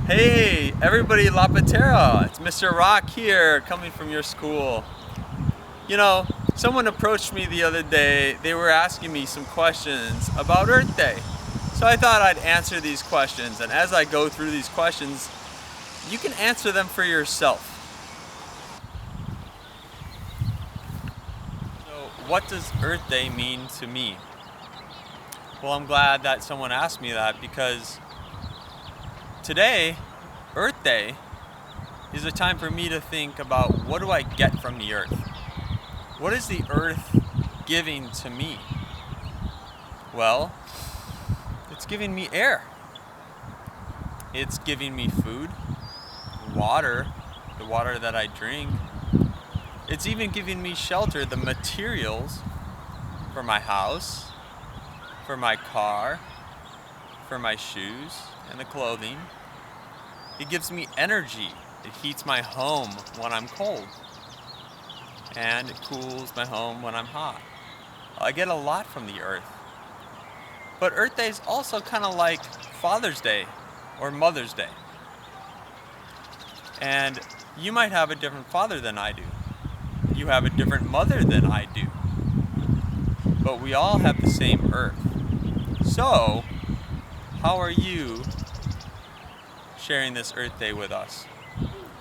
Hey, everybody, La Patera. It's Mr. Rock here, coming from your school. You know, someone approached me the other day. They were asking me some questions about Earth Day. So I thought I'd answer these questions. And as I go through these questions, you can answer them for yourself. So, what does Earth Day mean to me? Well, I'm glad that someone asked me that because today, Earth Day, is a time for me to think about what do I get from the earth? What is the earth giving to me? Well, it's giving me air. It's giving me food, water, the water that I drink. It's even giving me shelter, the materials for my house, for my car, for my shoes, and the clothing. It gives me energy. It heats my home when I'm cold. And it cools my home when I'm hot. I get a lot from the earth. But Earth Day is also kind of like Father's Day or Mother's Day. And you might have a different father than I do. You have a different mother than I do. But we all have the same earth. So, how are you sharing this Earth Day with us?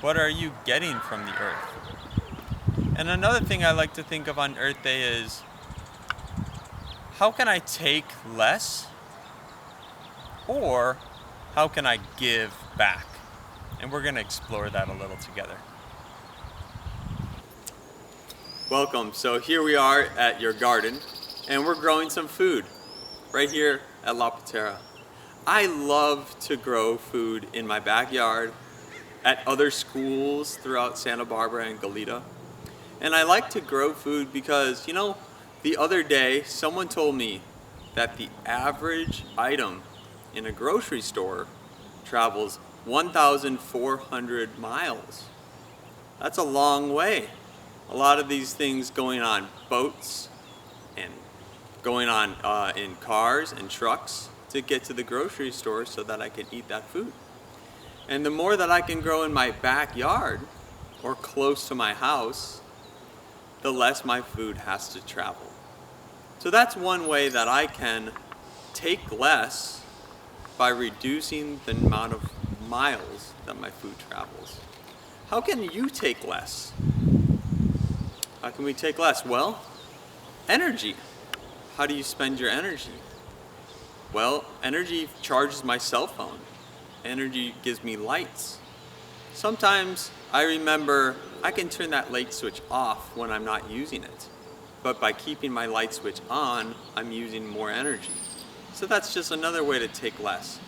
What are you getting from the earth? And another thing I like to think of on Earth Day is, how can I take less? Or how can I give back? And we're going to explore that a little together. Welcome. So here we are at your garden, and we're growing some food right here at La Patera. I love to grow food in my backyard, at other schools throughout Santa Barbara and Goleta. And I like to grow food because, the other day someone told me that the average item in a grocery store travels 1,400 miles. That's a long way. A lot of these things going on boats and going on in cars and trucks to get to the grocery store so that I can eat that food. And the more that I can grow in my backyard or close to my house, the less my food has to travel. So that's one way that I can take less by reducing the amount of miles that my food travels. How can you take less? How can we take less? Well, energy. How do you spend your energy? Well, energy charges my cell phone. Energy gives me lights. Sometimes I remember I can turn that light switch off when I'm not using it. But by keeping my light switch on, I'm using more energy. So that's just another way to take less.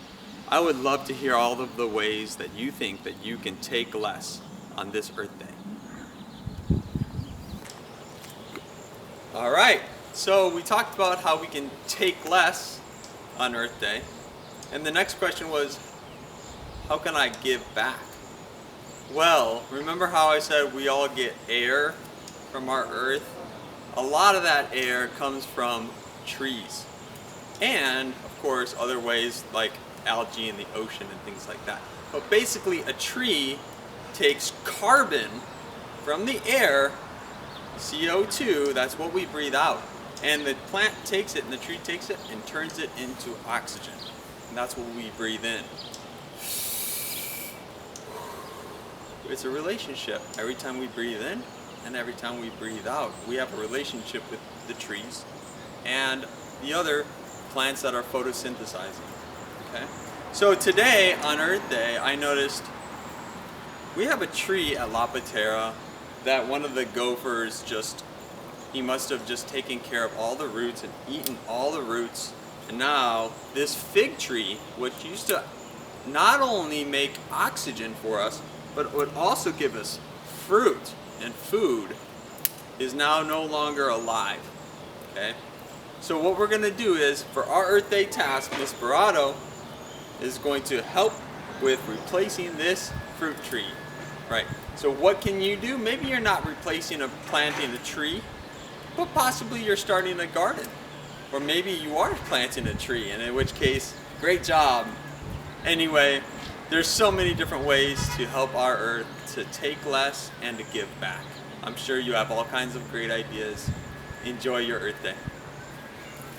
I would love to hear all of the ways that you think that you can take less on this Earth Day. All right, so we talked about how we can take less on Earth Day. And the next question was, how can I give back? Well, remember how I said we all get air from our earth? A lot of that air comes from trees. And, of course, other ways like algae in the ocean and things like that. But basically, a tree takes carbon from the air, CO2, that's what we breathe out. And the plant takes it, and the tree takes it, and turns it into oxygen. And that's what we breathe in. It's a relationship. Every time we breathe in and every time we breathe out, we have a relationship with the trees and the other plants that are photosynthesizing. Okay? So today on Earth Day, I noticed we have a tree at La Patera that one of the gophers he must have just taken care of all the roots and eaten all the roots. And now this fig tree, which used to not only make oxygen for us, but would also give us fruit and food, is now no longer alive. Okay? So what we're going to do is, for our Earth Day task, Miss Barado is going to help with replacing this fruit tree. Right? So what can you do? Maybe you're not replacing or planting a tree, but possibly you're starting a garden. Or maybe you are planting a tree, and in which case, great job. Anyway, There's so many different ways to help our earth to take less and to give back. I'm sure you have all kinds of great ideas. Enjoy your Earth Day.